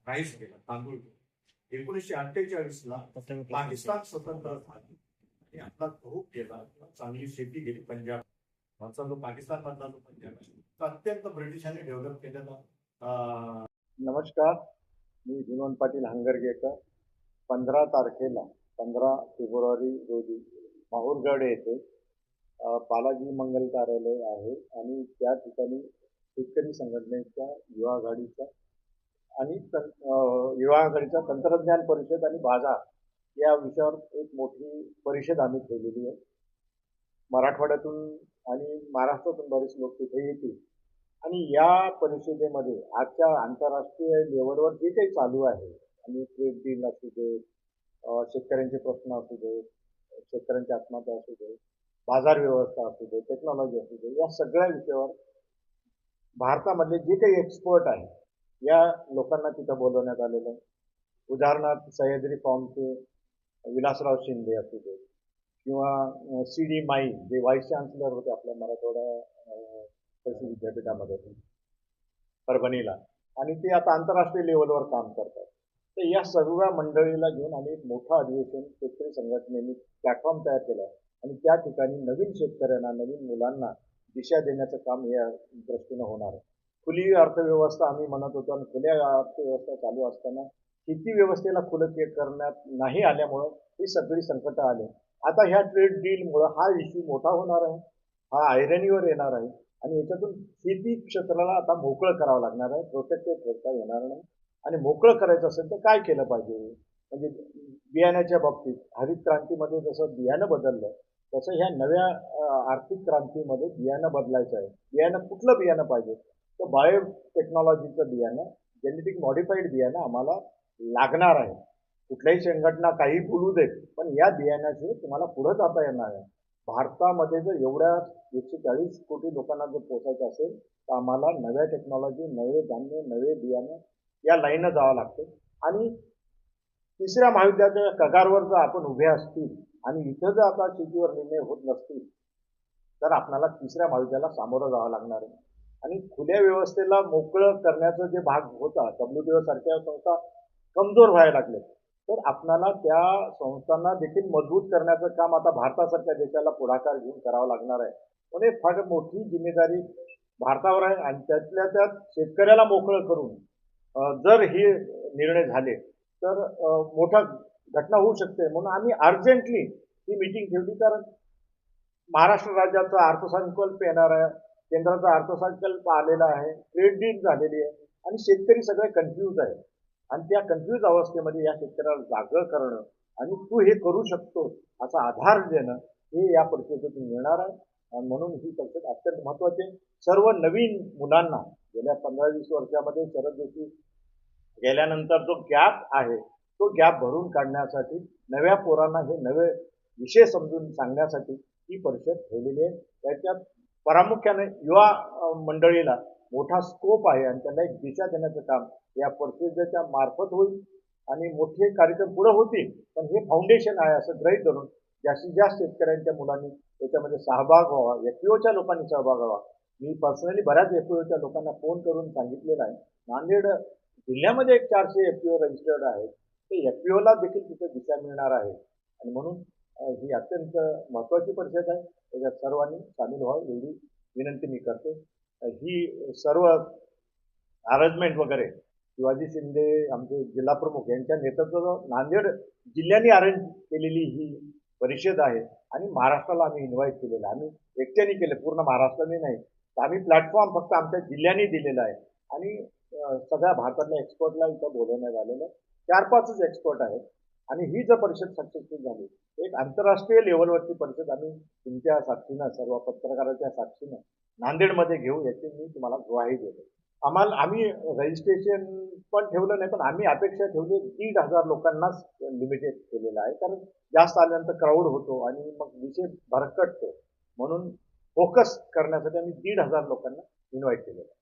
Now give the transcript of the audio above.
Rice केला, तांदूळ. 1948ला पाकिस्तान स्वतंत्र झाला आणि आपला गहू केला, चांगली शेती केली. पंजाब जो पाकिस्तान मधला जो पंजाब आहे तो अत्यंत ब्रिटिशांनी डेव्हलप केलेला. नमस्कार, मी विनोद पाटील हंगरगेकर. 15 तारखेला 15 फेब्रुवारी रोजी माहूरगड येथे बालाजी मंगल कार्यालय आहे आणि त्या ठिकाणी शेतकरी संघटनेच्या युवा आघाडीचा आणि युवा आघाडीचा तंत्रज्ञान परिषद आणि बाजार या विषयावर एक मोठी परिषद आम्ही ठेवलेली आहे. मराठवाड्यातून आणि महाराष्ट्रातून बरेच लोक तिथे येतील आणि या परिषदेमध्ये आजच्या आंतरराष्ट्रीय लेवलवर जे काही चालू आहे आणि ट्रेड डील असू दे, शेतकऱ्यांचे प्रश्न असू दे, शेतकऱ्यांची आत्महत्या असू दे, बाजार व्यवस्था असू दे, टेक्नॉलॉजी असू दे, या सगळ्या विषयावर भारतामधले जे काही एक्सपर्ट आहे या लोकांना तिथं बोलवण्यात आलेलं आहे. उदाहरणार्थ सह्याद्री फॉर्मचे विलासराव शिंदे असू दे किंवा CD माई जे व्हाईस चान्सलर होते आपल्या मराठवाडा कृषी विद्यापीठामध्ये परभणीला, आणि ते आता आंतरराष्ट्रीय लेवलवर काम करतात. तर या सर्व मंडळीला घेऊन आम्ही एक मोठं अधिवेशन शेतकरी संघटनेने प्लॅटफॉर्म तयार केला आहे आणि त्या ठिकाणी नवीन शेतकऱ्यांना, नवीन मुलांना दिशा देण्याचं काम या दृष्टीनं होणार आहे. खुली अर्थव्यवस्था आम्ही म्हणत होतो आणि खुल्या अर्थव्यवस्था चालू असताना शेती व्यवस्थेला खुलं करण्यात नाही आल्यामुळं ही सगळी संकटं आले. आता ह्या ट्रेड डीलमुळं हा इश्यू मोठा होणार आहे, हा ऐरणीवर येणार आहे आणि याच्यातून शेती क्षेत्राला आता मोकळं करावं लागणार आहे. प्रोटेक्टेड ठेवता येणार नाही आणि मोकळं करायचं असेल तर काय केलं पाहिजे. म्हणजे बियाण्याच्या बाबतीत हरित क्रांतीमध्ये जसं बियाणं बदललं तसं ह्या नव्या आर्थिक क्रांतीमध्ये बियाणं बदलायचं आहे. बियाणं कुठलं बियाणं पाहिजे तर बायोटेक्नॉलॉजीचं बियाणं, जेनेटिक मॉडिफाईड बियाणं आम्हाला लागणार आहे. कुठल्याही संघटना काही बोलू देत, पण या बियाण्याचे तुम्हाला पुढे जाता येणार आहे. भारतामध्ये जर एवढ्या 140 कोटी लोकांना जर पोचायचं असेल तर आम्हाला नव्या टेक्नॉलॉजी, नवे धान्य, नवे बियाणं या लाईननं जावं लागतं. आणि तिसऱ्या महायुद्धाच्या कगारवर जर आपण उभे असतील आणि इथं जर आता शेतीवर निर्णय होत नसतील तर आपल्याला तिसऱ्या महायुद्धाला सामोरं जावं लागणार आहे. आणि खुल्या व्यवस्थेला मोकळं करण्याचं जे भाग होता, WTO सारख्या संस्था कमजोर व्हायला लागले, तर आपल्याला त्या संस्थांना देखील मजबूत करण्याचं काम आता भारतासारख्या देशाला पुढाकार घेऊन करावं लागणार आहे. म्हणजे फार मोठी जिम्मेदारी भारतावर आहे आणि त्यातल्या त्यात शेतकऱ्याला मोकळं करून जर हे निर्णय झाले तर मोठा घटना होऊ शकते. म्हणून आम्ही अर्जंटली ही मीटिंग ठेवली, कारण महाराष्ट्र राज्याचा अर्थसंकल्प येणार आहे, केंद्राचा अर्थसंकल्प आलेला आहे, ट्रेड डील झालेली आहे आणि शेतकरी सगळे कन्फ्यूज आहे. आणि त्या कन्फ्यूज अवस्थेमध्ये या शेतकऱ्याला जागं करणं आणि तू हे करू शकतो असा आधार देणं हे या परिषदेतून मिळणार आहे. आणि म्हणून ही परिषद अत्यंत महत्त्वाची आहे. सर्व नवीन मुलांना गेल्या 15-20 वर्षामध्ये शरद जोशी गेल्यानंतर जो गॅप आहे तो गॅप भरून काढण्यासाठी, नव्या पोरांना हे नवे विषय समजून सांगण्यासाठी ही परिषद ठेवलेली आहे. त्याच्यात प्रामुख्याने युवा मंडळीला मोठा स्कोप आहे आणि त्यांना एक दिशा देण्याचं काम या परिषदेच्या मार्फत होईल आणि मोठे कार्यक्रम पुढे होतील. पण हे फाउंडेशन आहे असं गृहीत धरून जास्तीत जास्त शेतकऱ्यांच्या मुलांनी याच्यामध्ये सहभाग व्हावा, FPOच्या लोकांनी सहभाग व्हावा. मी पर्सनली बऱ्याच FPOच्या लोकांना फोन करून सांगितलेलं आहे. नांदेड जिल्ह्यामध्ये एक 400 FPO रजिस्टर्ड आहेत. ते FPOला देखील तिथे दिशा मिळणार आहे आणि म्हणून ही अत्यंत महत्त्वाची परिषद आहे. त्याच्यात सर्वांनी सामील व्हावं एवढी विनंती मी करतो. ही सर्व अरेंजमेंट वगैरे शिवाजी शिंदे आमचे जिल्हा प्रमुख यांच्या नेतृत्वात नांदेड जिल्ह्याने अरेंज केलेली ही परिषद आहे आणि महाराष्ट्राला आम्ही इन्व्हाइट केलेलं आहे. आम्ही एकट्याने केले, पूर्ण महाराष्ट्राने नाही. तर आम्ही प्लॅटफॉर्म फक्त आमच्या जिल्ह्याने दिलेला आहे आणि सगळ्या भारतातल्या एक्सपर्टला इथं बोलवण्यात आलेलं आहे. 4-5च एक्सपर्ट आहेत आणि ही जर परिषद सक्सेसफुल झाली, एक आंतरराष्ट्रीय लेवलवरची परिषद आम्ही तुमच्या साक्षीनं, सर्व पत्रकाराच्या साक्षीनं नांदेडमध्ये घेऊ याची मी तुम्हाला ग्वाही देतो. आम्ही रजिस्ट्रेशन पण ठेवलं नाही, पण आम्ही अपेक्षा ठेवली 1,500 लोकांनाच लिमिटेड केलेलं आहे, कारण जास्त आल्यानंतर क्राऊड होतो आणि मग विषय भरकटतो. म्हणून फोकस करण्यासाठी आम्ही 1,500 लोकांना इन्व्हाइट केलेलं आहे.